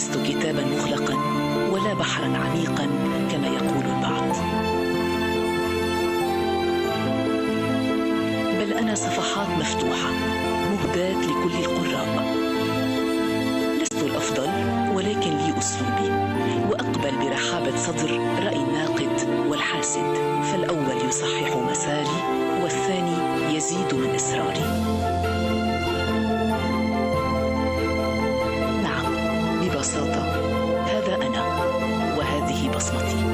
لست كتابا مغلقا ولا بحرا عميقا كما يقول البعض، بل أنا صفحات مفتوحة مهداة لكل القراء. لست الأفضل ولكن لي أسلوبي، وأقبل برحابة صدر رأي الناقد والحاسد، فالأول يصحح مساري والثاني يزيد من إصراري. نعم، ببساطة هذا أنا وهذه بصمتي.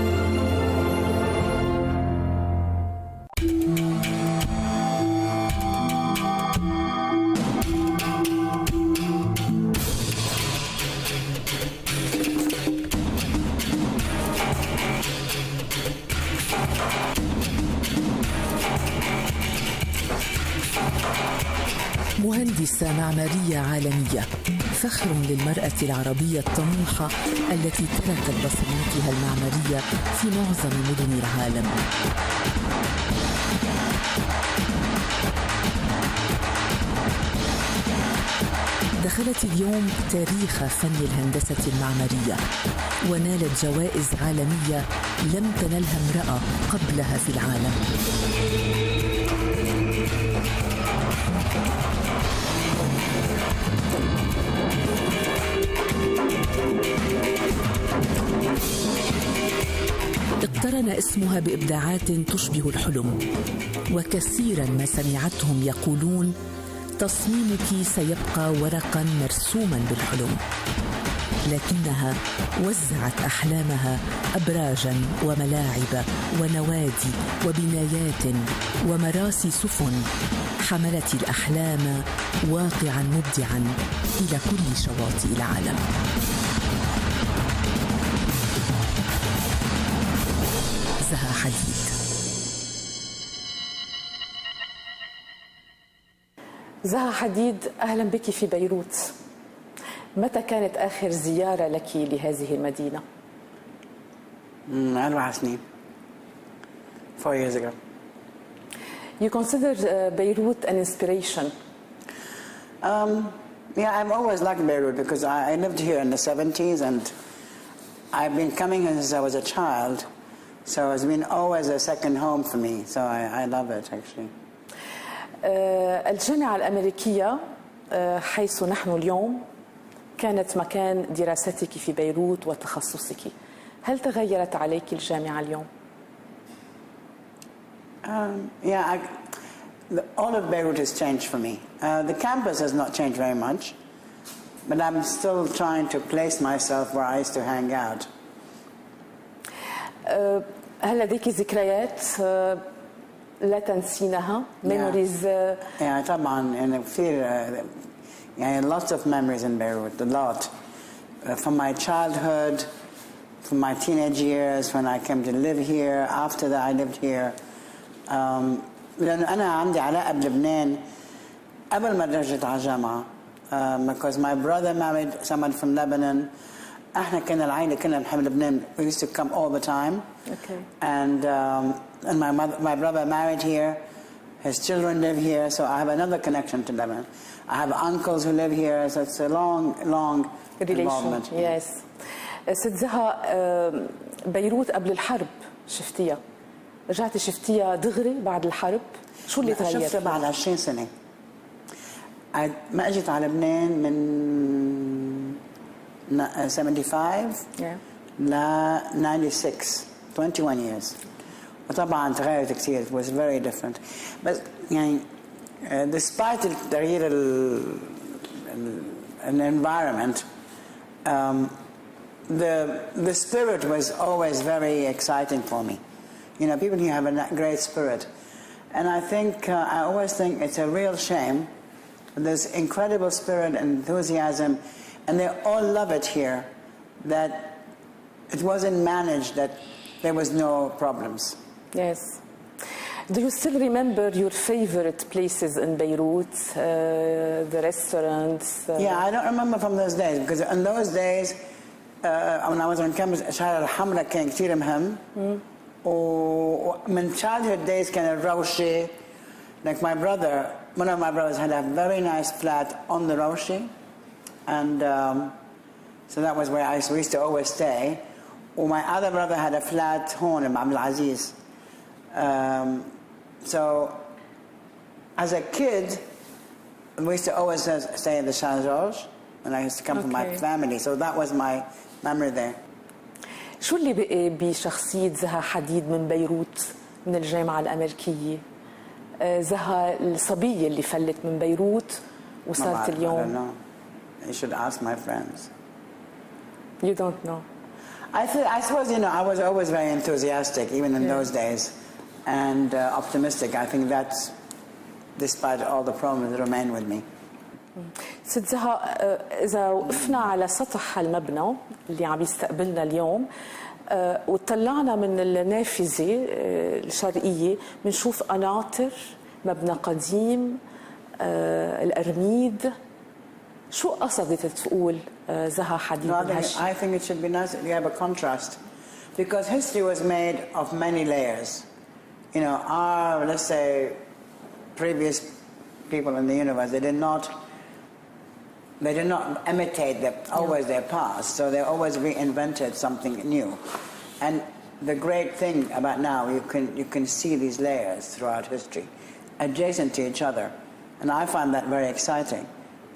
مهندسة معمارية عالمية، فخر للمرأة العربية الطموحة التي تركت بصماتها المعمارية في معظم مدن العالم. دخلت اليوم تاريخ فن الهندسة المعمارية، ونالت جوائز عالمية لم تنلها امرأة قبلها في العالم. اقترن اسمها بإبداعات تشبه الحلم، وكثيرا ما سمعتهم يقولون: تصميمك سيبقى ورقا مرسوما بالحلم. لكنها وزعت أحلامها أبراجا وملاعب ونوادي وبنايات ومراسي سفن، حملت الأحلام واقعا مبدعا إلى كل شواطئ العالم. زها حديد. زها حديد، أهلا بك في بيروت. متى كانت آخر زيارة لك لهذه المدينة؟ 4 سنين. 4 years ago. You consider Beirut an inspiration? Yeah, I've always liked Beirut because I lived here in the 70s and I've been coming here since I was a child. So it's been always a second home for me. So I love it actually. الجامعة الأمريكية حيث نحن اليوم كانت مكان دراستك في بيروت وتخصصك. هل تغيرت عليك الجامعة اليوم؟ Yeah, all of Beirut has changed for me. The campus has not changed very much, but I'm still trying to place myself where I used to hang out. هل لديك ذكريات لا تنسينها؟ Memories. Yeah, طبعا يعني كثير يعني lots of memories in Beirut, a lot. From my childhood, from my teenage years, when I came to live here, after that I lived here. لأن أنا عندي علاقة بلبنان قبل ما درجت على الجامعة. Because my brother married someone from Lebanon. احنا كنا العائلة كنا نحب لبنان. We used to come all the time. Okay. And my brother married here. His children live here, so I have another connection to Lebanon. I have uncles who live here, so it's a long involvement. Yes. ست زها، بيروت قبل الحرب شفتيها، رجعتي شفتيها دغري بعد الحرب، شو اللي تغير؟ شفتها بعد 20 سنة. ما اجيت على لبنان من 75 ل 96 21 years. وطبعا تغيرت كثير. It was very different. بس يعني despite التغيير environment, the spirit was always very exciting for me. You know, people here have a great spirit, and I think I always think it's a real shame. There's incredible spirit and enthusiasm, and they all love it here. That it wasn't managed. That there was no problems. Yes. Do you still remember your favorite places in Beirut, the restaurants? Yeah, I don't remember from those days because in those days, when I was on campus, الشارع الحمراء كان كثير مهم. ومن childhood days كان الروشي. Like my brother, one of my brothers had a very nice flat on the Roshi, and So that was where we used to always stay. Well, my other brother had a flat home in Abdul Aziz. So as a kid, we used to always stay at the Saint George, and I used to come from my family. So that was my memory there. شو اللي بقي بشخصية زها حديد من بيروت من الجامعة الأمريكية؟ زها الصبية اللي فلت من بيروت وصارت اليوم. I don't know. You should ask my friends. You don't know. I suppose, I was always very enthusiastic, even in those days, and optimistic. I think that's, despite all the problems, that remain with me. ست زها، إذا وقفنا على سطح المبنى اللي عم يستقبلنا اليوم وطلعنا من النافذة الشرقية بنشوف قناطر، مبنى قديم، الأرميد. شو قصدت تقول زها حديد؟ I think it should be nice that we have a contrast, because history was made of many layers. Our, let's say, previous people in the universe, they did not imitate always their past, so they always reinvented something new. And the great thing about now, you can see these layers throughout history, adjacent to each other, and I find that very exciting.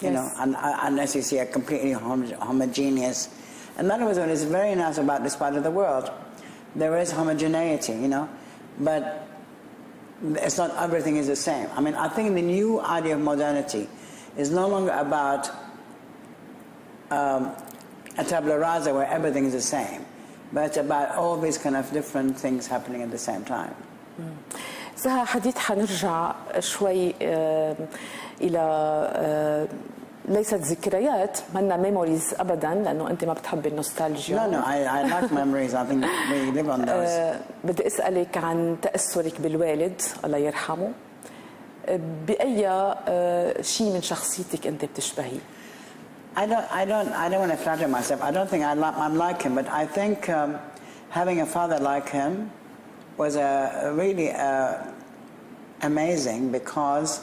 Unless you see a completely homogeneous. And that was what is very nice about this part of the world. There is homogeneity, but it's not everything is the same. I mean, I think the new idea of modernity is no longer about a tabula rasa where everything is the same, but it's about all these kind of different things happening at the same time. زها حديد، حنرجع شوي إلى ليست ذكريات، منا ميموريز أبداً، لأنه أنت ما بتحبي النوستالجيا. No, I like memories. I think we live on those. بدي أسألك عن تأثرك بالوالد الله يرحمه. بأي شيء من شخصيتك أنت بتشبهي؟ I don't want to flatter myself. I don't think I'm like him, but I think having a father like him was really amazing, because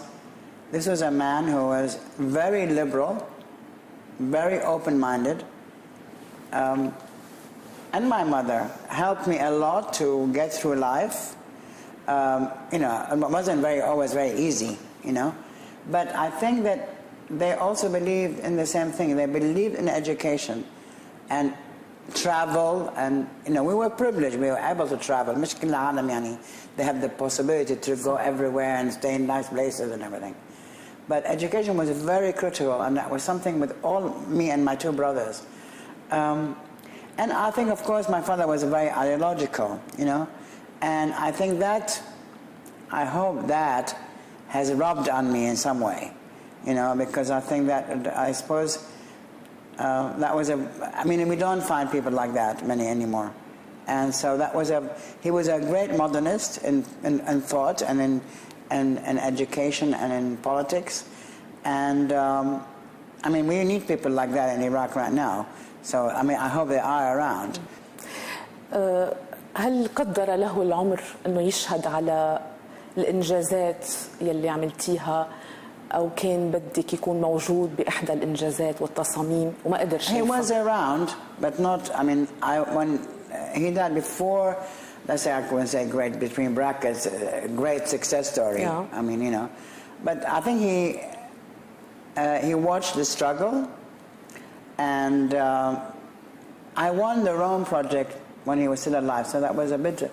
this was a man who was very liberal, very open-minded, and my mother helped me a lot to get through life. It wasn't always very easy, but I think that they also believed in the same thing. They believed in education and travel, and we were privileged. We were able to travel. مش كل العالم يعني they have the possibility to go everywhere and stay in nice places and everything. But education was very critical, and that was something with all me and my two brothers. And I think, of course, my father was very ideological, and I think that, I hope that has rubbed on me in some way, because I think that, I suppose, that was we don't find people like that many anymore. And so he was a great modernist in thought and in education and in politics. And, we need people like that in Iraq right now. So, I hope they are around. هل قدر له العمر أنه يشهد على الإنجازات يلي عملتيها، أو كان بدك يكون موجود بإحدى الإنجازات والتصاميم وما قدر شيء؟ He was around, but not, when he died before, let's say, I wouldn't say great, between brackets, great success story. Yeah. But I think he watched the struggle, and I won the Rome project when he was still alive, so that was a bit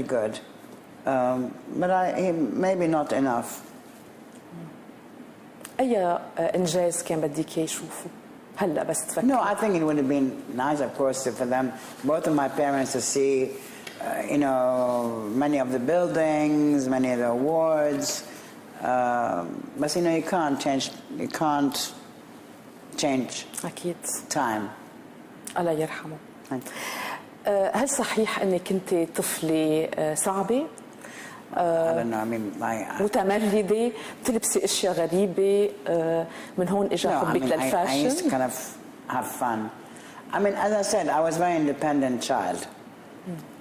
good. But maybe not enough. أي إنجاز كان بدك يشوفه هلا بس تفكر؟ No, I think it would have been nice, of course, for them, both of my parents, to see, many of the buildings, many of the awards. But you can't change أكيد time. الله يرحمه. هل صحيح أنك كنت طفلة صعبة؟ I don't know. متمردة، بتلبسي اشياء غريبة، من هون اجى حبك للفاشن؟ I used to kind of have fun. As I said, I was a very independent child.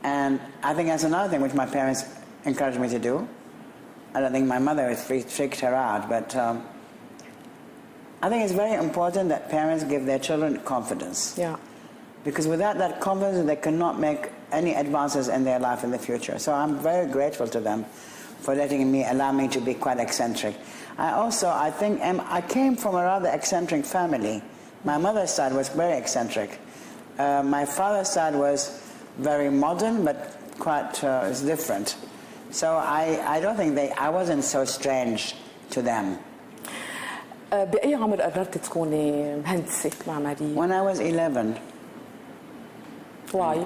And I think that's another thing which my parents encouraged me to do. I don't think my mother freaked her out, but I think it's very important that parents give their children confidence. Yeah. Because without that confidence, they cannot make any advances in their life in the future. So I'm very grateful to them for allow me to be quite eccentric. I think I came from a rather eccentric family. My mother's side was very eccentric. My father's side was very modern, but quite is different. So I don't think I wasn't so strange to them. بأي عمر قررت تكوني مهندسة معمارية؟ When I was 11. Why?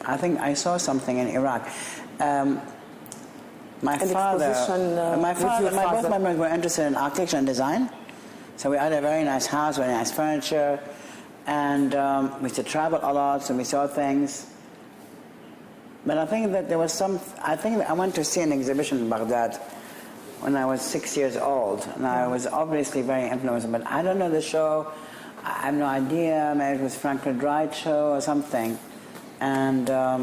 I think I saw something in Iraq. My father, both my parents were interested in architecture and design. So we had a very nice house, very nice furniture, and we used to travel a lot, so we saw things. But I think that I went to see an exhibition in Baghdad when I was 6 years old, and I was obviously very influenced, but I don't know the show. I have no idea. Maybe it was Frank Lloyd Wright show or something. And I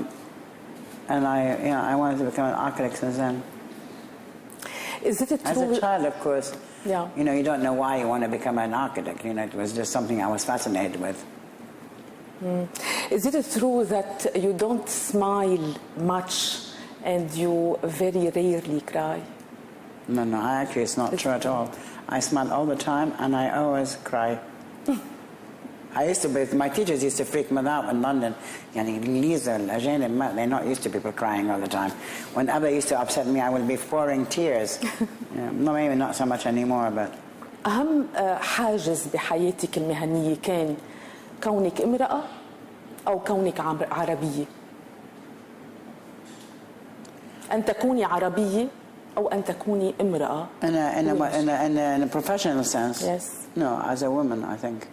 wanted to become an architect since then. Is it As a child, of course, yeah. You don't know why you want to become an architect. It was just something I was fascinated with. Is it true that you don't smile much and you very rarely cry? No, actually it's not true at all. I smile all the time and I always cry. My teachers used to freak me out in London. They're not used to people crying all the time. Whenever used to upset me, I would be pouring tears. Maybe not so much anymore, but... أهم حاجز بحياتك المهنية كان كونك امرأة أو كونك عربية؟ أن تكوني عربية أو أن تكوني امرأة؟ In a professional sense? Yes. No, as a woman, I think.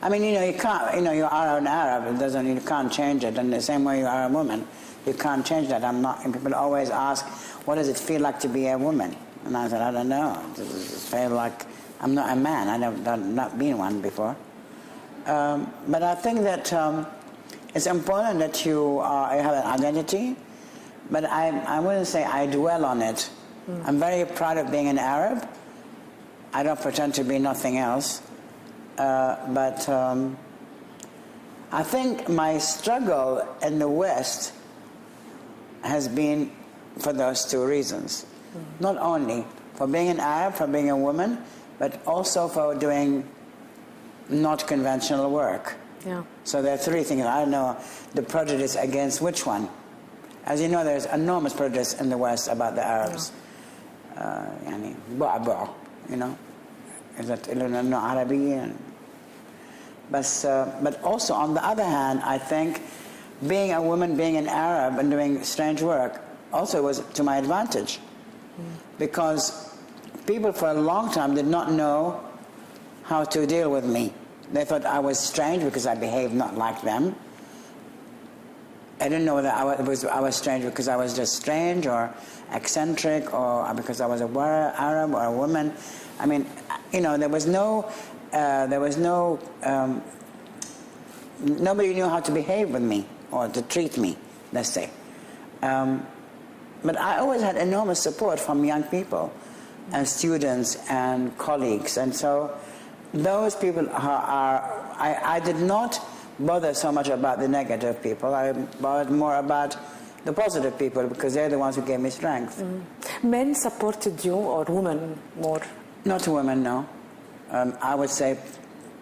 I mean, you can't, you are an Arab, you can't change it. And the same way you are a woman, you can't change that. And people always ask, what does it feel like to be a woman? And I said, I don't know. It feels like I'm not a man. I've not been one before. But I think that it's important that you have an identity, but I wouldn't say I dwell on it. I'm very proud of being an Arab. I don't pretend to be nothing else. But I think my struggle in the West has been for those two reasons. Not only for being an Arab, for being a woman, but also for doing not conventional work. Yeah. So there are three things. I don't know the prejudice against which one. As you know, there's enormous prejudice in the West about the Arabs. Is that Arabic? But also, on the other hand, I think being a woman, being an Arab, and doing strange work also was to my advantage. Because people for a long time did not know how to deal with me. They thought I was strange because I behaved not like them. I didn't know whether I was strange because I was just strange or eccentric or because I was a Arab or a woman. I mean, there was no nobody knew how to behave with me or to treat me, let's say. But I always had enormous support from young people and students and colleagues. And so those people I did not bother so much about the negative people. I bothered more about the positive people because they're the ones who gave me strength. Men supported you or women more? Not women, no. I would say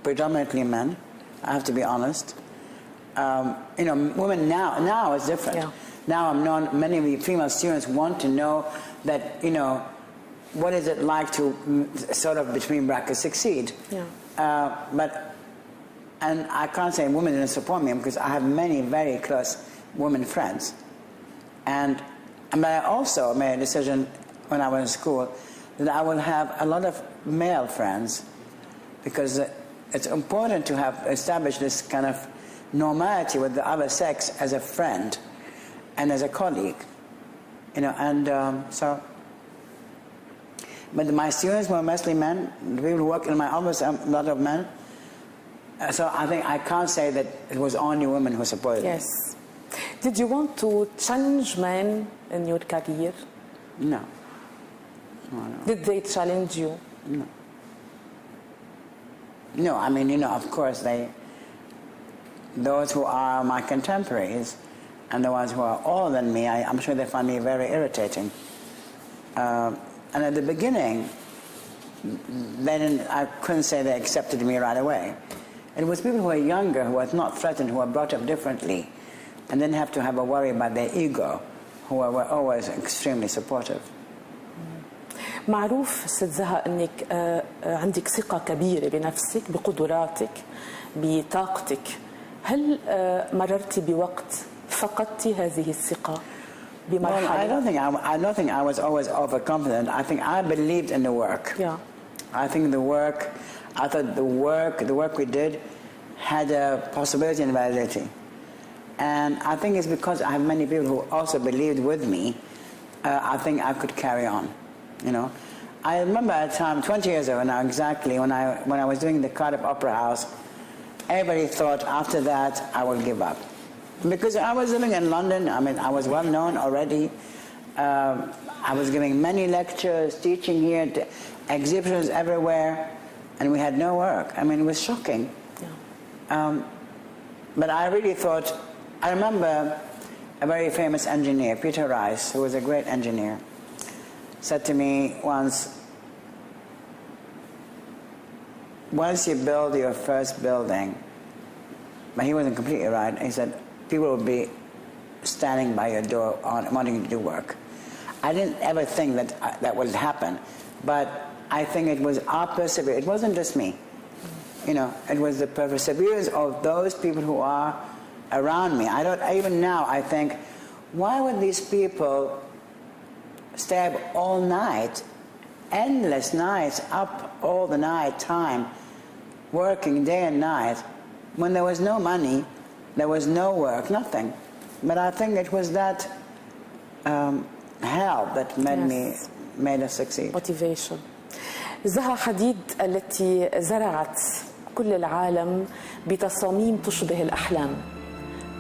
predominantly men. I have to be honest. Women now is different. Yeah. Now many of the female students want to know that, what is it like to sort of, between brackets, succeed. Yeah. And I can't say women didn't support me because I have many very close women friends. But I also made a decision when I was in school that I will have a lot of male friends because it's important to have established this kind of normality with the other sex as a friend and as a colleague, but my students were mostly men. The people who work in my office, a lot of men. So I think I can't say that it was only women who supported me. Yes. Did you want to challenge men in your career? No. Did they challenge you? No. No, I mean, you know, of course, those who are my contemporaries and the ones who are older than me, I'm sure they find me very irritating. And at the beginning, I couldn't say they accepted me right away. It was people who were younger, who were not threatened, who were brought up differently, and didn't have to have a worry about their ego, who were always extremely supportive. معروف ست زها أنك عندك ثقة كبيرة بنفسك، بقدراتك، بطاقتك. هل مررتي بوقت فقدتي هذه الثقة بمرحلة؟ Well, I don't think I was always overconfident. I think I believed in the work. Yeah. I think I thought the work we did had a possibility and validity. And I think it's because I have many people who also believed with me, I think I could carry on, you know. I remember at a time, 20 years ago now exactly, when I was doing the Cardiff Opera House, everybody thought after that I will give up. Because I was living in London, I mean, I was well known already. I was giving many lectures, teaching here, exhibitions everywhere, and we had no work. I mean, it was shocking. Yeah. But I really thought, I remember a very famous engineer, Peter Rice, who was a great engineer, said to me once you build your first building, but he wasn't completely right, he said, people will be standing by your door wanting to do work. I didn't ever think that would happen, but I think it was our perseverance. It wasn't just me. You know, it was the perseverance of those people who are around me. Even now I think, why would these people stay up all night, endless nights, up all the night time, working day and night, when there was no money, there was no work, nothing. But I think it was that help that made us succeed. Motivation. زها حديد التي زرعت كل العالم بتصاميم تشبه الأحلام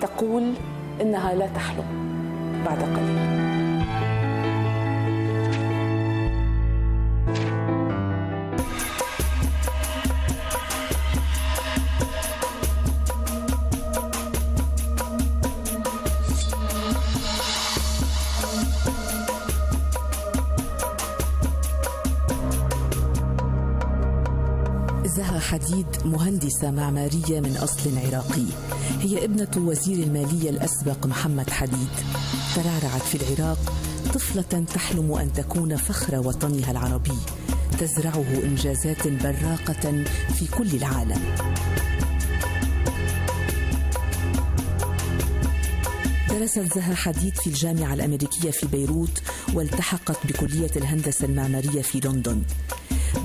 تقول إنها لا تحلم بعد قليل. زها حديد مهندسة معمارية من أصل عراقي. هي ابنة وزير المالية الأسبق محمد حديد. ترعرعت في العراق طفلة تحلم أن تكون فخر وطنها العربي، تزرعه إنجازات براقة في كل العالم. درست زها حديد في الجامعة الأمريكية في بيروت، والتحقت بكلية الهندسة المعمارية في لندن.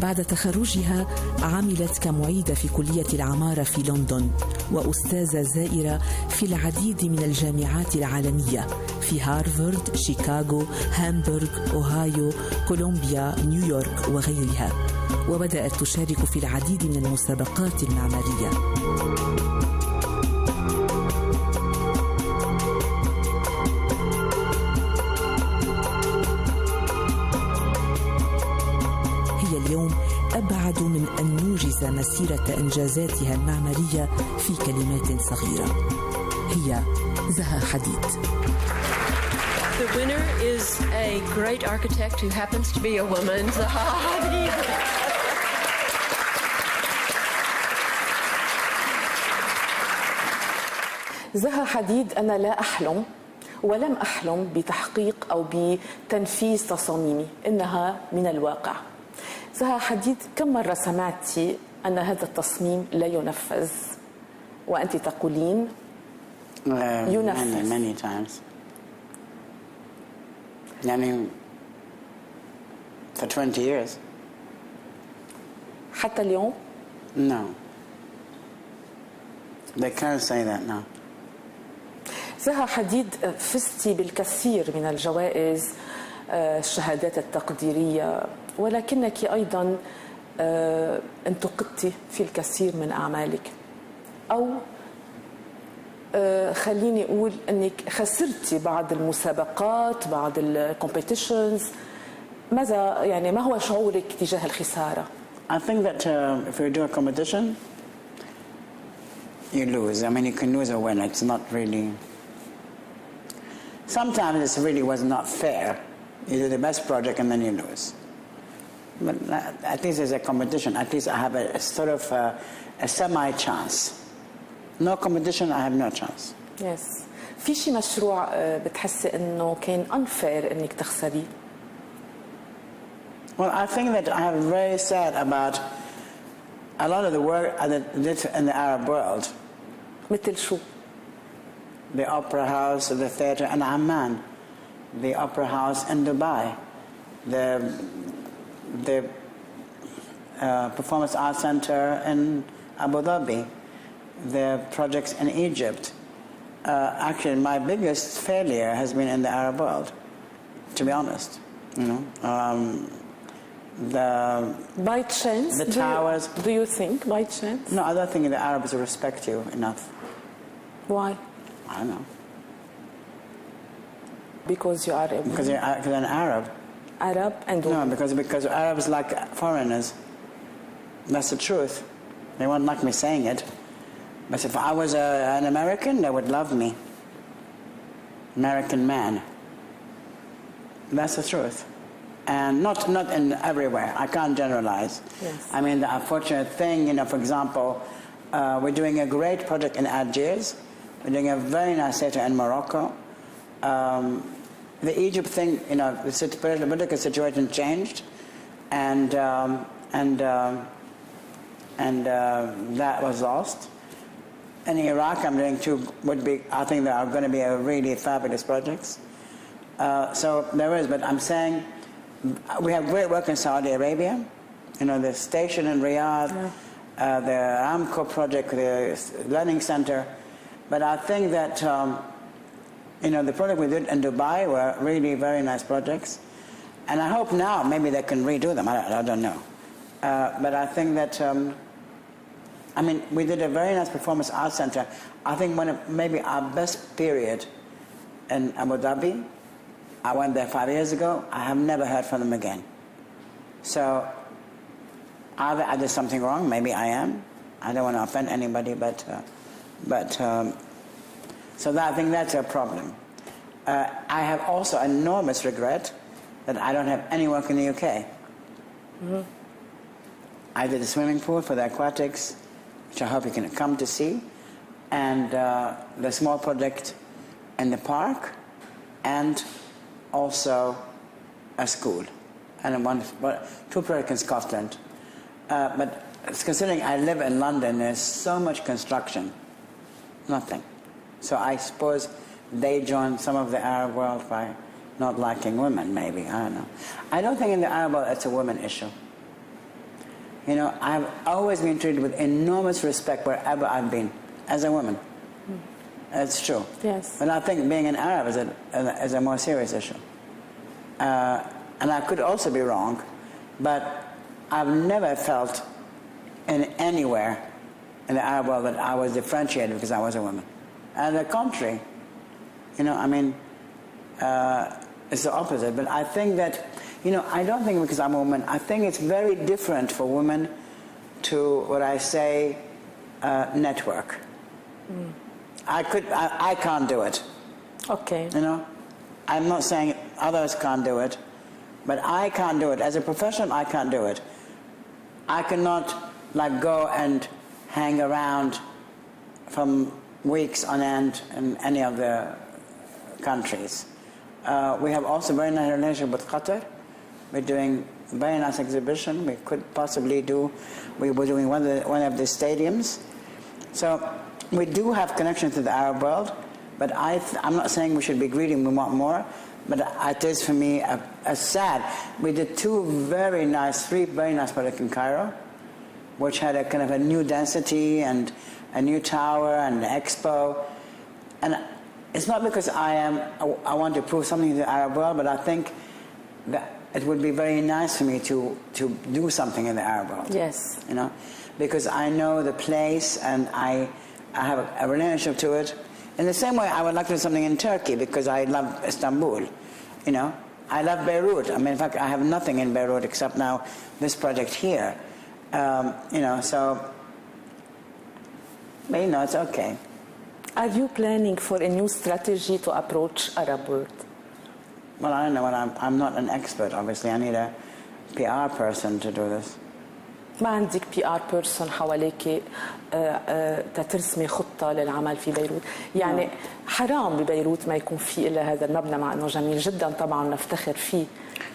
بعد تخرجها عملت كمعيدة في كلية العمارة في لندن، وأستاذة زائرة في العديد من الجامعات العالمية في هارفارد، شيكاغو، هامبورغ، أوهايو، كولومبيا، نيويورك وغيرها، وبدأت تشارك في العديد من المسابقات المعمارية. اليوم أبعد من أن نوجز مسيرة إنجازاتها المعمارية في كلمات صغيرة. هي زها حديد. The winner is a great architect who happens to be a woman, زها حديد. زها حديد أنا لا أحلم ولم أحلم بتحقيق أو بتنفيذ تصاميمي، إنها من الواقع. زها حديد، كم مرة سمعتي أن هذا التصميم لا ينفذ وأنت تقولين ينفذ؟ Many times. يعني for 20 years. حتى اليوم؟ No. They can't say that now. زها حديد، فزتي بالكثير من الجوائز، الشهادات التقديرية، ولكنك أيضا انتقدتي في الكثير من أعمالك، أو خليني أقول أنك خسرتي بعض المسابقات، بعض الكومبيتيشنز. ماذا يعني، ما هو شعورك تجاه الخسارة؟ I think that if you do a competition, you lose. I mean, you can lose or win. It's not really... Sometimes this really was not fair. You do the best project and then you lose. But at least there's a competition. At least I have a sort of a semi-chance. No competition, I have no chance. Yes. في شي مشروع بتحسي إنه كان unfair إنك تخسريه؟ Well, I think that I am very sad about a lot of the work I did in the Arab world. مثل شو؟ The Opera House, the theatre in Amman, the Opera House in Dubai, the Performance Arts Center in Abu Dhabi, the projects in Egypt. Actually, my biggest failure has been in the Arab world, to be honest. You know, by chance, the towers. Do you think by chance? No, I don't think the Arabs respect you enough. Why? I don't know. Because you are Because you're an Arab. Arab and No, because Arabs like foreigners. That's the truth. They won't like me saying it. But if I was an American, they would love me. American man. That's the truth. And not in everywhere. I can't generalize. Yes. I mean, the unfortunate thing, you know, for example, we're doing a great project in Algiers. We're doing a very nice theatre in Morocco. The Egypt thing, you know, the political situation changed, and that was lost. In Iraq, I'm doing I think there are going to be a really fabulous projects. So there is, but I'm saying we have great work in Saudi Arabia. You know, the station in Riyadh, the Aramco project, the learning center. But I think that, you know, the project we did in Dubai were really very nice projects. And I hope now maybe they can redo them. I don't know. But I think that, I mean, we did a very nice performance arts center. I think one of maybe our best period in Abu Dhabi. I went there 5 years ago. I have never heard from them again. So either I did something wrong. Maybe I am. I don't want to offend anybody, so I think that's a problem. I have also enormous regret that I don't have any work in the UK. Mm-hmm. I did a swimming pool for the aquatics, which I hope you can come to see, and the small project in the park, and also a school, and two projects in Scotland. But considering I live in London, there's so much construction. Nothing. So I suppose they join some of the Arab world by not liking women, maybe. I don't know. I don't think in the Arab world it's a women issue. You know, I've always been treated with enormous respect wherever I've been, as a woman. It's true. Yes. But I think being an Arab is a more serious issue. And I could also be wrong, but I've never felt in anywhere in the Arab world that I was differentiated because I was a woman. And the contrary, you know, I mean, it's the opposite. But I think that, you know, I don't think because I'm a woman, I think it's very different for women to, what I say, network. Mm. I can't do it. Okay. You know, I'm not saying others can't do it, but I can't do it. As a professional, I can't do it. I cannot, like, go and hang around from weeks on end in any of the countries. We have also a very nice relationship with Qatar. We're doing a very nice exhibition. We could possibly we were doing one of the stadiums. So we do have connection to the Arab world, but I'm not saying we should be greedy and we want more, but it is for me a sad. We did three very nice projects in Cairo, which had a kind of a new density and a new tower and an expo. And it's not because I want to prove something to the Arab world, but I think that it would be very nice for me to do something in the Arab world. Yes. You know, because I know the place and I have a relationship to it. In the same way, I would like to do something in Turkey because I love Istanbul. You know, I love Beirut. I mean, in fact, I have nothing in Beirut except now this project here. You know, so, but you know, it's okay. Are you planning for a new strategy to approach Arab world? Well, I don't know. I'm not an expert, obviously. I need a PR person to do this. ما عندك PR person حواليك تترسمي خطة للعمل في بيروت؟ يعني حرام ببيروت ما يكون في إلا هذا المبنى، مع أنه جميل جدا طبعا نفتخر فيه،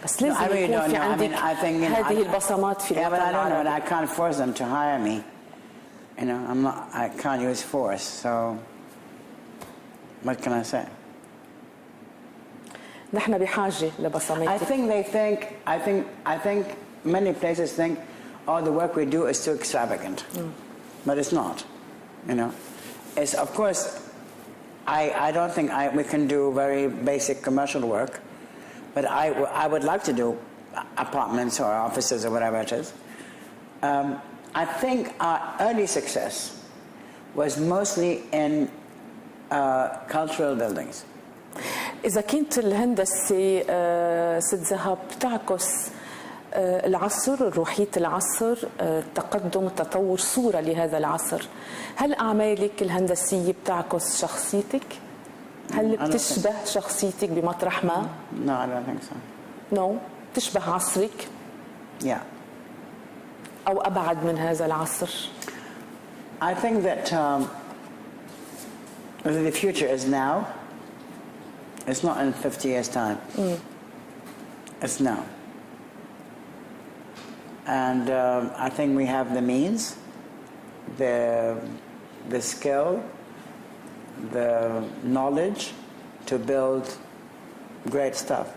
بس لازم يكون في عندك هذه البصمات في الوطن العربي. I can't force them to hire me. You know, I can't use force. So, what can I say? نحن بحاجة لبصماتك. I think many places think, oh, the work we do is too extravagant, but it's not. You know, it's of course. I don't think we can do very basic commercial work, but I would like to do apartments or offices or whatever it is. I think our early success was mostly in cultural buildings. إذا كانت الهندسة ست زها بتعكس العصر، روحية العصر، التقدم، التطور، صورة لهذا العصر، هل أعمالك الهندسية بتعكس شخصيتك؟ هل بتشبه شخصيتك بمطرح ما؟ No, I don't think so. No. تشبه عصرك؟ Yeah. أو أبعد من هذا العصر؟ I think that the future is now. It's not in 50 years' time. It's now. And I think we have the means, the skill, the knowledge to build great stuff.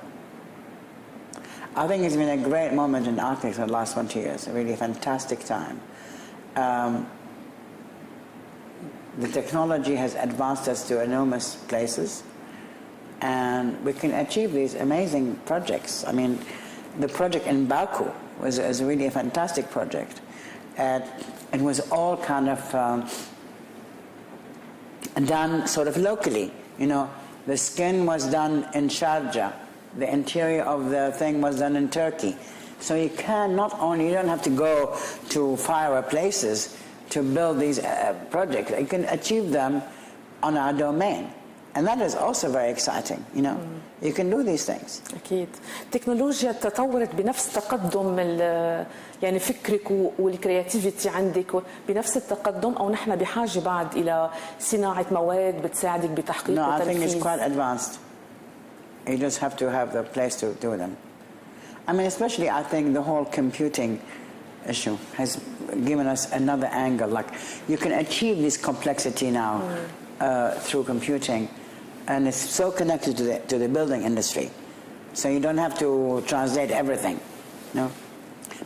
I think it's been a great moment in architecture the last 20 years, a really fantastic time. The technology has advanced us to enormous places, and we can achieve these amazing projects. I mean, the project in Baku was really a fantastic project. It was all kind of done sort of locally. You know, the skin was done in Sharjah. The interior of the thing was done in Turkey. So you don't have to go to faraway places to build these projects. You can achieve them on our domain. And that is also very exciting, you know. You can do these things. أكيد. التكنولوجيا تطورت بنفس تقدم يعني فكرك والكرياتيفيتي عندك بنفس التقدم، أو نحن بحاجة بعد إلى صناعة مواد بتساعدك بتحقيق No, I وتنفيذ؟ think it's quite advanced. You just have to have the place to do them. I mean, especially I think the whole computing issue has given us another angle. Like, you can achieve this complexity now through computing, and it's so connected to the building industry. So you don't have to translate everything. You know?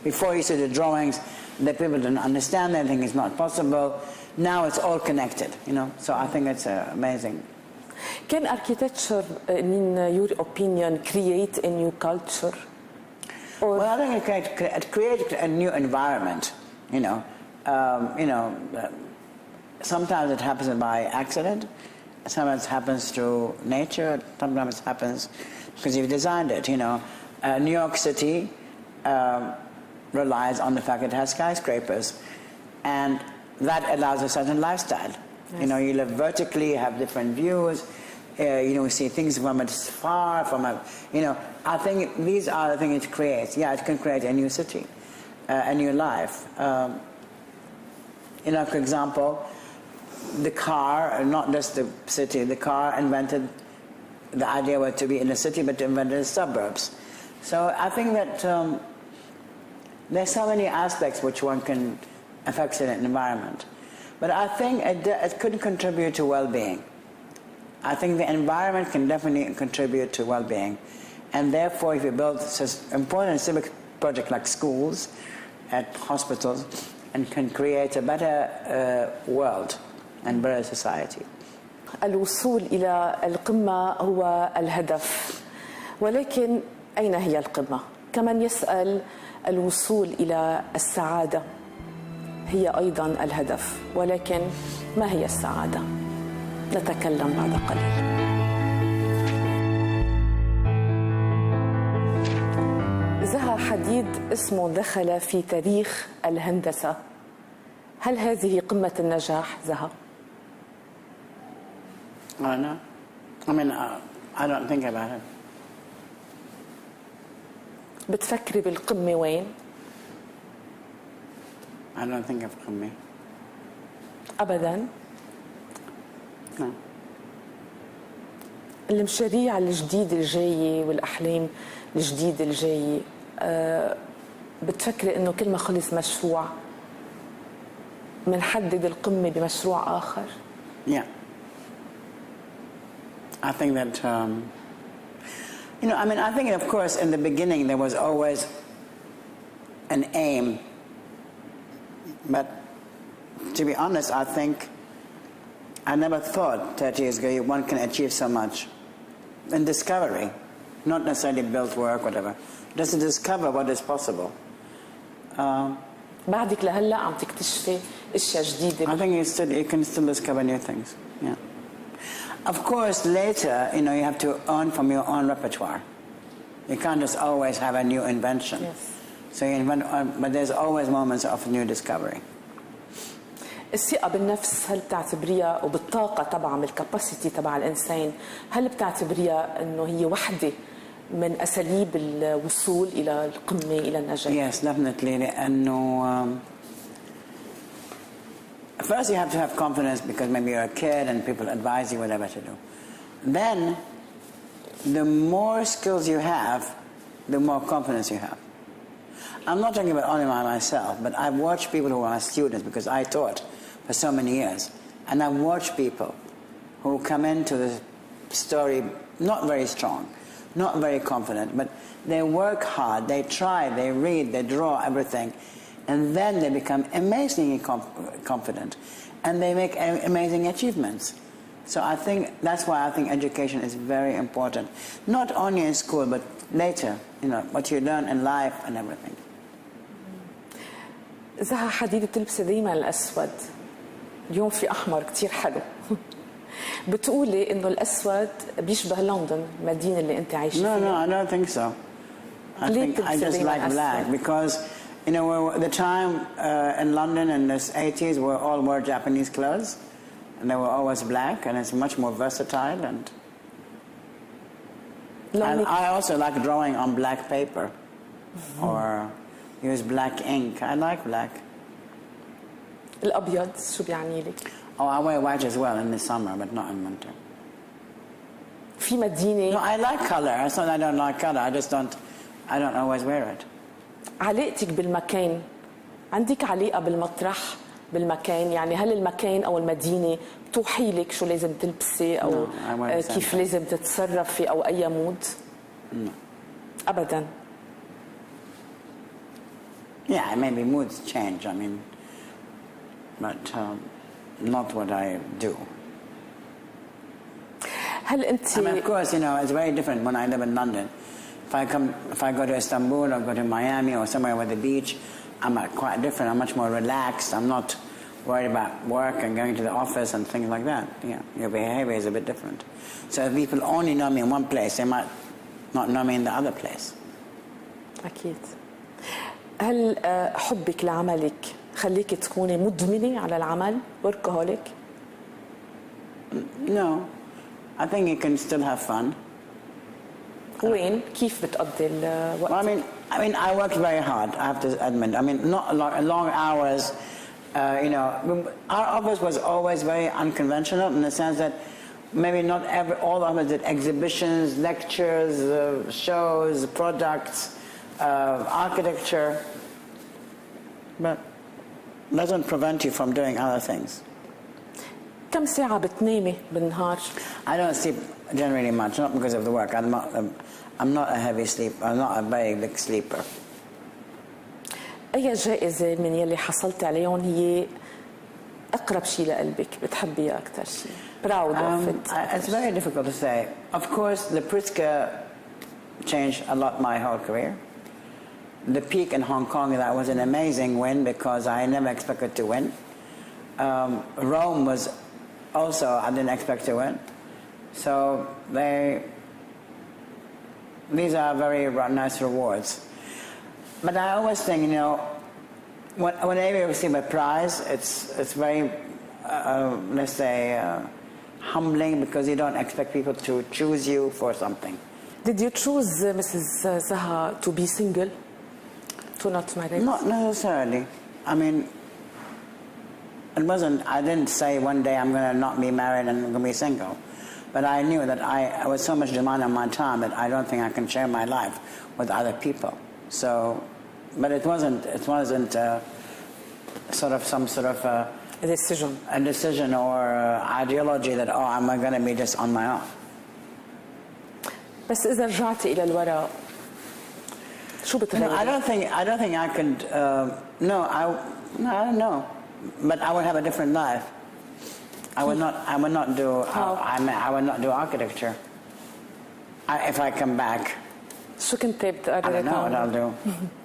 Before you see the drawings, the people didn't understand anything, it's not possible. Now it's all connected, you know. So I think it's amazing. Can architecture, in your opinion, create a new culture? Or Well, I think it creates a new environment, you know. Sometimes it happens by accident, sometimes it happens through nature, sometimes it happens because you've designed it, you know. New York City relies on the fact it has skyscrapers, and that allows a certain lifestyle. Yes. You know, you live vertically, you have different views, you know, you see things from far, you know. I think these are the things it creates. Yeah, it can create a new city, a new life. You know, for example, the car, not just the city, the car invented, the idea was to be in the city, but to invent the suburbs. So I think that there's so many aspects which one can affect an environment. But I think it could contribute to well-being. I think the environment can definitely contribute to well-being. And therefore, if you build such important civic projects like schools, at hospitals, and can create a better world and better society. الوصول إلى القمة هو الهدف، ولكن أين هي القمة؟ كمن يسأل الوصول إلى السعادة هي أيضا الهدف، ولكن ما هي السعادة؟ نتكلم بعد قليل. زها حديد اسمه دخل في تاريخ الهندسة، هل هذه قمة النجاح زها؟ I don't know. I mean, I don't think about it. بتفكري بالقمة وين؟ I don't think of me. أبداً. No. المشاريع الجديدة الجاية والأحلام الجديدة الجاية بتفكري إنه كل ما خلص مشروع منحدد القمة بمشروع آخر؟ Yeah. I think that, I think, of course, in the beginning there was always an aim. But to be honest, I think I never thought 30 years ago one can achieve so much in discovery, not necessarily build work, whatever, just to discover what is possible. بعدك لهلا عم تكتشفي اشياء جديدة. I think you can still discover new things. Yeah. Of course, later, you have to earn from your own repertoire. You can't just always have a new invention. Yes. So you invent, but there's always moments of new discovery. الثقة بالنفس هل بتعتبريها وبالطاقة طبعا بالكاباسيتي تبع الإنسان هل بتعتبريها إنه هي وحدة من أساليب الوصول إلى القمة إلى النجاح؟ Yes, definitely. لأنه first you have to have confidence because maybe you're a kid and people advise you whatever to do. Then, the more skills you have, the more confidence you have. I'm not talking about only myself, but I've watched people who are students because I taught for so many years. And I've watched people who come into the story not very strong, not very confident, but they work hard, they try, they read, they draw everything, and then they become amazingly confident, and they make amazing achievements. So I think that's why I think education is very important, not only in school, but later, what you learn in life and everything. زها حديد تلبسي دايما الأسود، اليوم في أحمر كتير حلو. بتقولي إنه الأسود بيشبه لندن المدينة اللي أنت عايشة فيها. No, I don't think so. I think I just like black because, the time in London in the 80s all wore Japanese clothes, and they were always black, and it's much more versatile. And I also like drawing on black paper, or use black ink. I like black. الأبيض شو بيعني لك؟ Oh, I wear white as well in the summer, but not in winter. في مدينة. No, I like color. It's not that I don't like color. I don't always wear it. علاقتك بالمكان، عندك علاقة بالمطرح بالمكان؟ يعني هل المكان أو المدينة توحي لك شو لازم تلبسي أو كيف لازم تتصرفي أو أي مود؟ No. أبداً. Yeah, maybe moods change, but not what I do. هل أنت of course, it's very different when I live in London. If I go to Istanbul or go to Miami or somewhere with the beach, I'm quite different. I'm much more relaxed. I'm not worried about work and going to the office and things like that. Yeah, your behavior is a bit different. So if people only know me in one place, they might not know me in the other place. أكيد. هل حبك لعملك خليك تكوني مدمنة على العمل workaholic؟ No, I think you can still have fun. وين كيف بتقضي الوقت؟ I worked very hard, I have to admit. Not long hours. Our office was always very unconventional in the sense that maybe not all of us did exhibitions, lectures, shows, products, architecture, but doesn't prevent you from doing other things. كم ساعة بتنامي بالنهار؟ I don't sleep generally much, not because of the work. I'm not a heavy sleeper. I'm not a very big sleeper. أي جائزة من يلي حصلت عليهم هي أقرب شيء لقلبك بتحبيها أكثر شيء؟ Proud of it. It's very difficult to say. Of course, the Pritzker changed a lot my whole career. The peak in Hong Kong, that was an amazing win because I never expected to win. Rome was also, I didn't expect to win. So these are very nice rewards. But I always think, you know, whenever you receive a prize, it's very, let's say, humbling because you don't expect people to choose you for something. Did you choose, Mrs. Zaha, to be single? To not marry? Not necessarily. I mean, it wasn't, I didn't say one day I'm going to not be married and I'm going to be single. But I knew that I was so much demand on my time that I don't think I can share my life with other people. So, but it wasn't sort of some sort of a decision or ideology that, oh, I'm going to be just on my own. بس إذا رجعتي إلى الوراء شو بتغيري؟ No, I don't think I could. I don't know. But I would have a different life. I would not do. I would not do architecture. If I come back. شو كنت بتقرري؟ I don't know what I'll do.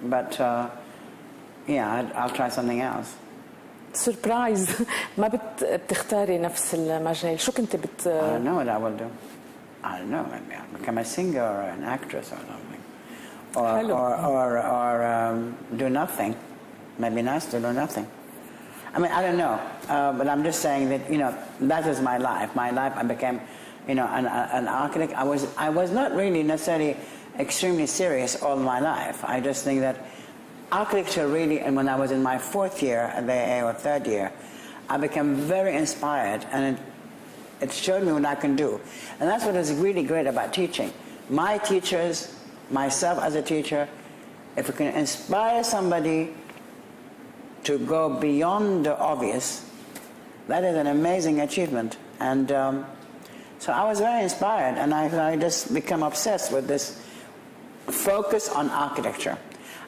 But yeah, I'll try something else. سربرايز ما بتختاري نفس المجال، شو كنت I don't know what I will do. I don't know. Maybe I'll become a singer or an actress or something. Or do nothing. Maybe nice to do nothing. I mean, I don't know. But I'm just saying that, you know, that is my life. My life, I became, you know, an architect. I was not really necessarily extremely serious all my life. I just think that architecture really, and when I was in my fourth year or third year, I became very inspired, and it showed me what I can do. And that's what is really great about teaching. My teachers, myself as a teacher, if we can inspire somebody to go beyond the obvious, that is an amazing achievement. And so I was very inspired, and I just became obsessed with this focus on architecture.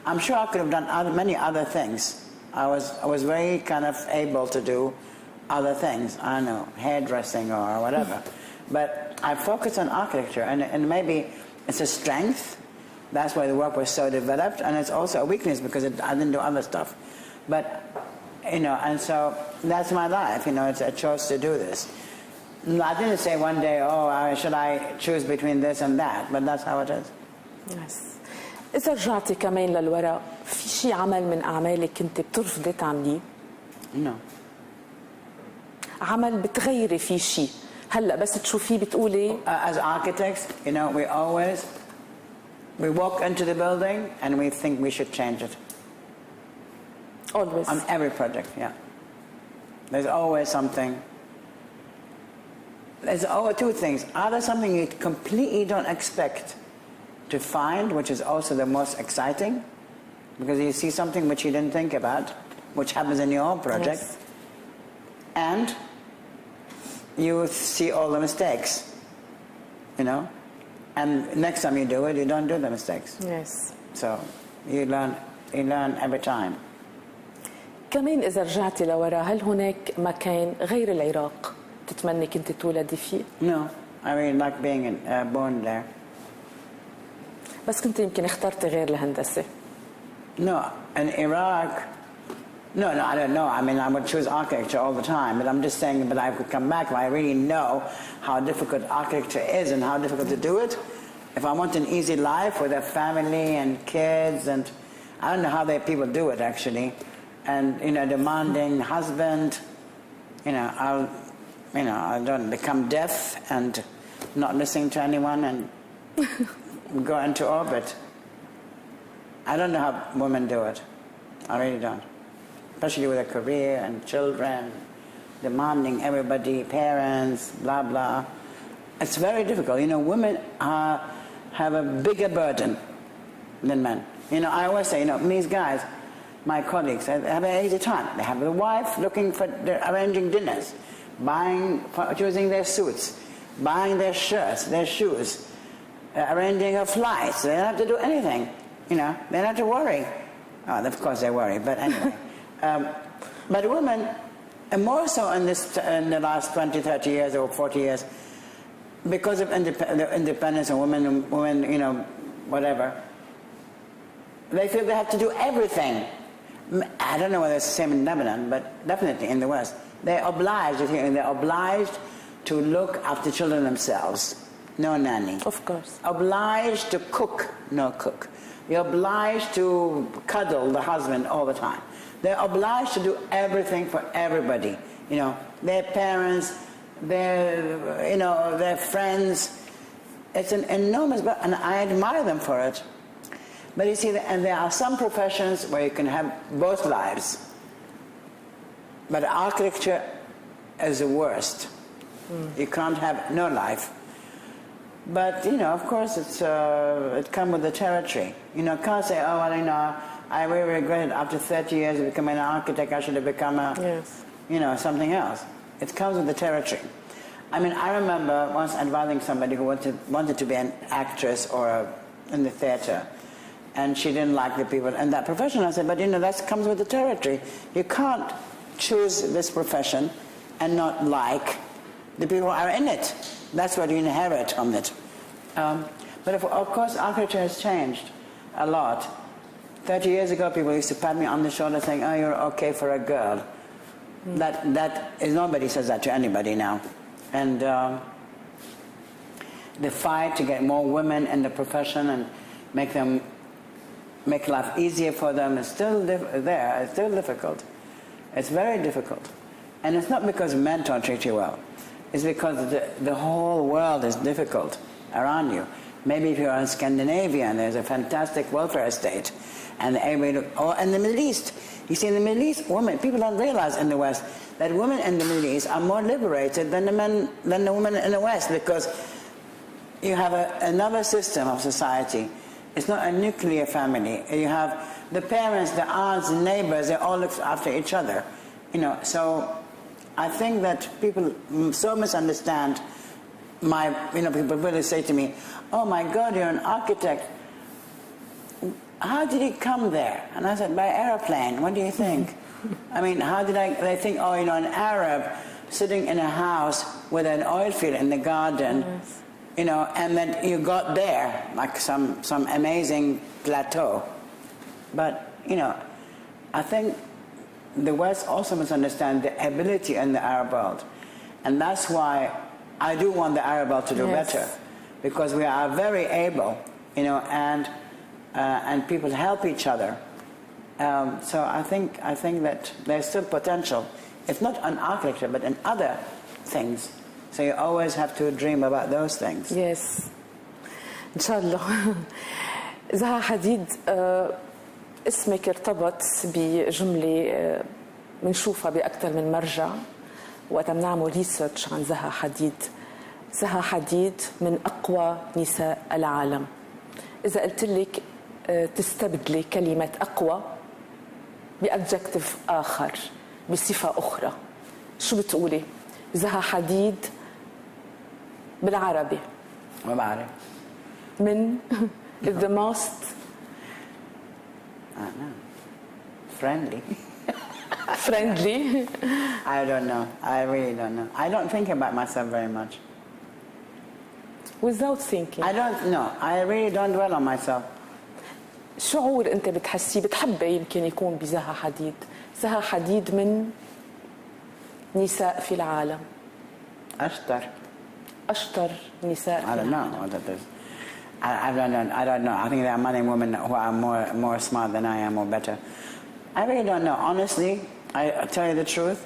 I'm sure I could have done many other things. I was very kind of able to do other things. I don't know, hairdressing or whatever. But I focused on architecture, and maybe it's a strength. That's why the work was so developed, and it's also a weakness because I didn't do other stuff. But, you know, and so that's my life, you know, I chose to do this. I didn't say one day, should I choose between this and that, but that's how it is. Yes. إذا رجعتي كمان للوراء، في شيء عمل من أعمالك كنت بترفضي تعمليه؟ No. عمل بتغيري فيه شيء، هلا بس تشوفيه بتقولي. As architects, you know, we walk into the building and we think we should change it. Always. On every project, yeah. There's always something. There's always two things. Either something you completely don't expect to find, which is also the most exciting, because you see something which you didn't think about, which happens in your own project, yes. And you see all the mistakes, you know, and next time you do it, you don't do the mistakes. Yes. So you learn every time. كمان إذا رجعتي لورا، هل هناك مكان غير العراق تتمني كنت تولدي فيه؟ No, I mean like being born there. بس كنت يمكن اخترتي غير الهندسة. No, in Iraq. No, I don't know. I mean, I would choose architecture all the time, but I'm just saying, but I could come back if I really know how difficult architecture is and how difficult to do it. If I want an easy life with a family and kids, and I don't know how people do it actually, and you know, demanding husband, you know, I don't become deaf and not listening to anyone and go into orbit. I don't know how women do it. I really don't. Especially with a career and children, demanding everybody, parents, blah, blah. It's very difficult. You know, women have a bigger burden than men. You know, I always say, you know, these guys, my colleagues, they have an easy time. They have a wife looking for, they're arranging dinners, choosing their suits, buying their shirts, their shoes, arranging her flights. They don't have to do anything. You know, they don't have to worry. Oh, of course they worry, but anyway. But women, and more so in the last 20, 30 years or 40 years, because of the independence of women, you know, whatever, they feel they have to do everything. I don't know whether it's the same in Lebanon, but definitely in the West. They're obliged to look after children themselves. No nanny. Of course. Obliged to cook. No cook. You're obliged to cuddle the husband all the time. They're obliged to do everything for everybody. You know, their parents, their friends. It's an enormous, and I admire them for it. But you see, and there are some professions where you can have both lives. But architecture is the worst. You can't have no life. But, of course, it comes with the territory. Can't say, oh, well, I really regret it after 30 years of becoming an architect, I should have become something else. It comes with the territory. I mean, I remember once advising somebody who wanted to be an actress or in the theater, and she didn't like the people in that profession. I said, but that comes with the territory. You can't choose this profession and not like the people who are in it. That's what you inherit from it. But of course, architecture has changed a lot. 30 years ago, people used to pat me on the shoulder saying, oh, you're okay for a girl. That is, nobody says that to anybody now. And the fight to get more women in the profession and make life easier for them is still there. It's still difficult. It's very difficult. And it's not because men don't treat you well. It's because the whole world is difficult around you. Maybe if you're in Scandinavia and there's a fantastic welfare state, and or in the Middle East. You see, in the Middle East, people don't realize in the West that women in the Middle East are more liberated than the women in the West, because you have another system of society. It's not a nuclear family. You have the parents, the aunts, the neighbors, they all look after each other. So I think that people so misunderstand people really say to me, oh my God, you're an architect. How did he come there? And I said, by airplane. What do you think? I mean, they think, oh, an Arab sitting in a house with an oil field in the garden, yes. And then you got there, like some amazing plateau. But, I think the West also misunderstands the ability in the Arab world. And that's why I do want the Arab world to do yes. better. Because we are very able, and people help each other. So I think that there's still potential, if not in architecture, but in other things. So you always have to dream about those things. Yes. إن شاء الله. زها حديد اسمك ارتبط بجملة بنشوفها بأكثر من مرجع وقت بنعمل ريسيرش عن زها حديد. زها حديد من أقوى نساء العالم. إذا قلت لك تستبدلي كلمة أقوى بأدجكتيف آخر بصفة أخرى، شو بتقولي؟ زها حديد بالعربي. ما بعرف. من the most friendly. friendly. I don't know. I really don't know. I don't think about myself very much. Without thinking. I don't know. I really don't dwell on myself. شعور أنت بتحسيه بتحبه يمكن يكون بزها حديد. زها حديد من نساء في العالم. أشطر نساء. I don't know what that is. I don't know. I think there are many women who are more smart than I am or better. I really don't know. Honestly, I tell you the truth.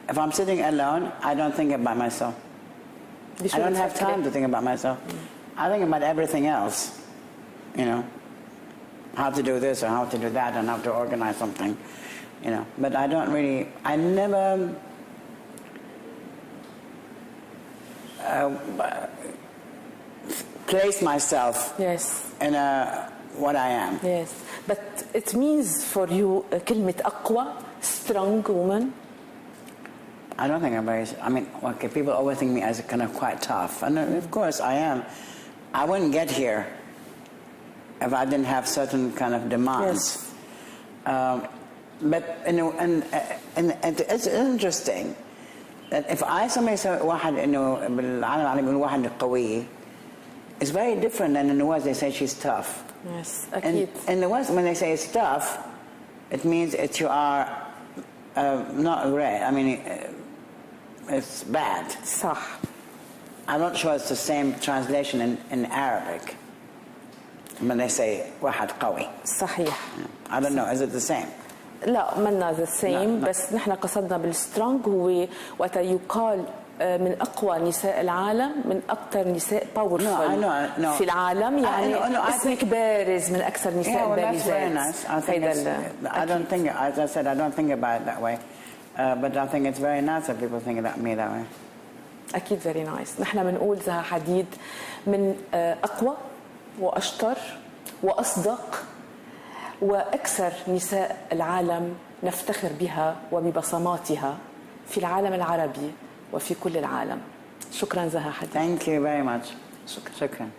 If I'm sitting alone, I don't think about myself. I don't have time to think about myself. I think about everything else. How to do this or how to do that and how to organize something. But I don't really. I never. Place myself yes. in what I am. Yes, but it means for you كلمة أقوى, strong woman. I don't think I'm very. I mean, okay, people always think me as kind of quite tough, and of course I am. I wouldn't get here if I didn't have certain kind of demands. Yes. But it's interesting that if somebody said واحد بالعالم العربي يقول واحد قوي. It's very different than in the West. They say she's tough. Yes, أكيد. In the West, when they say it's tough, it means that you are not great. I mean, it's bad. صح. I'm not sure it's the same translation in Arabic. when they say واحد قوي. صحيح. I don't know, is it the same? لا منا ذا سيم، لا. بس نحن قصدنا بالسترونج هو وقت يقال من أقوى نساء العالم، من أكثر نساء باورفول No. في العالم، يعني اسمك بارز من أكثر نساء بارزات. I don't think, as I said, I don't think about it that way. But I think it's very nice that people think about me that way. أكيد فيري نايس. نحن بنقول زها حديد من أقوى وأشطر وأصدق وأكثر نساء العالم نفتخر بها وببصماتها في العالم العربي وفي كل العالم. شكرا زها حديد. Thank you very much. شكرا.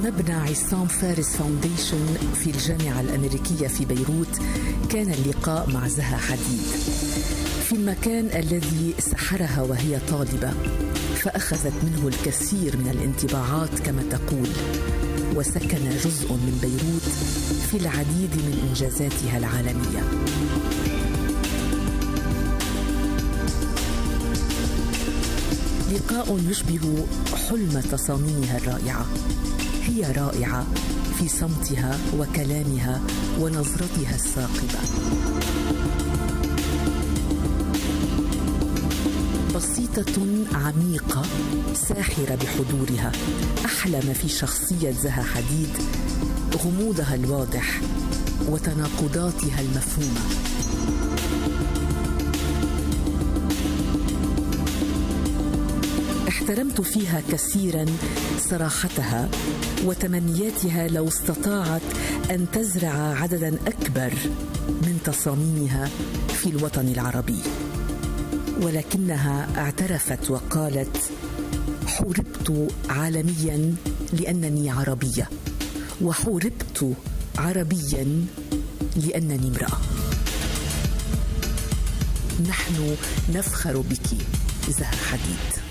مبنى عصام فارس فاونديشن في الجامعة الأمريكية في بيروت كان اللقاء مع زها حديد في المكان الذي سحرها وهي طالبة، فأخذت منه الكثير من الانطباعات كما تقول، وسكن جزء من بيروت في العديد من إنجازاتها العالمية. لقاء يشبه حلم تصاميمها الرائعة. هي رائعة في صمتها وكلامها ونظرتها الثاقبة. بسيطة عميقة ساحرة بحضورها. أحلى ما في شخصية زها حديد غموضها الواضح وتناقضاتها المفهومة. احترمت فيها كثيرا صراحتها وتمنياتها لو استطاعت أن تزرع عددا أكبر من تصاميمها في الوطن العربي، ولكنها اعترفت وقالت: حوربت عالميا لأنني عربية، وحوربت عربيا لأنني امرأة. نحن نفخر بك زها حديد.